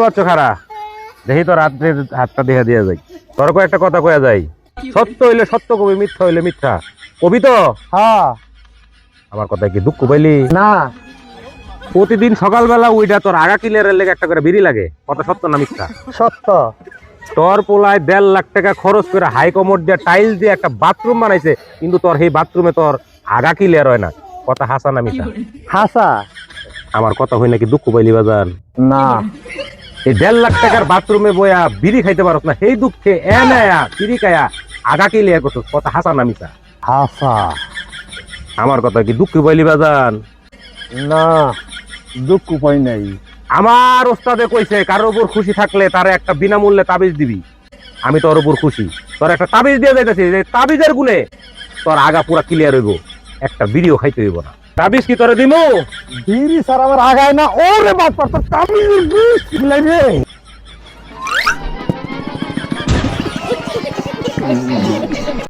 বাচ্চা খারা দেখি তো রাত্রে হাতটা দেখা দিয়া যায় তোর একটা কথা কয়া যায় সত্য হইলে সত্য কবি মিথ্যা হইলে মিথ্যা কবি তো হ্যাঁ আমার কথা কি দুঃখ পাইলি না প্রতিদিন সকালবেলা ওইটা তোর আগা ক্লিয়ারের লেগে একটা করে বিড়ি লাগে কথা সত্য না মিথ্যা সত্য তোর পোলায় 1.5 লাখ টাকা খরচ করে হাই কমোড দিয়ে টাইল দিয়ে একটা বাথরুম বানাইছে কিন্তু তোর সেই বাথরুমে তোর আগা ক্লিয়ার হয় না কথা হাসা না মিথ্যা হাসা আমার কথা হই নাকি দুঃখ পাইলি বাজান না এই 1.5 লাখ টাকার বাথরুমে বয়া বিড়ি খাইতে পারস না সেই দুঃখে এনায়া বিড়ি খায়া আগা ক্লিয়ার করছিস কথা হাসা না মিথ্যা হাসা আমার কথা কি দুঃখ পাইলি বাজান না দুঃখ পাই নাই আমার ওস্তাদে কইছে কারোর উপর খুশি থাকলে তারে একটা বিনামূল্যে তাবিজ দিবি আমি তোর উপর খুশি তোর একটা তাবিজ দিয়ে যাইতেছি যে তাবিজের গুণে তোর আগা পুরা ক্লিয়ার হইব একটা বিড়িও খাইতে হইব না তাবিজ কি তোরে দিমু বিড়ি স্যার আমার আগায় না ওরে বাপ তোর তামিল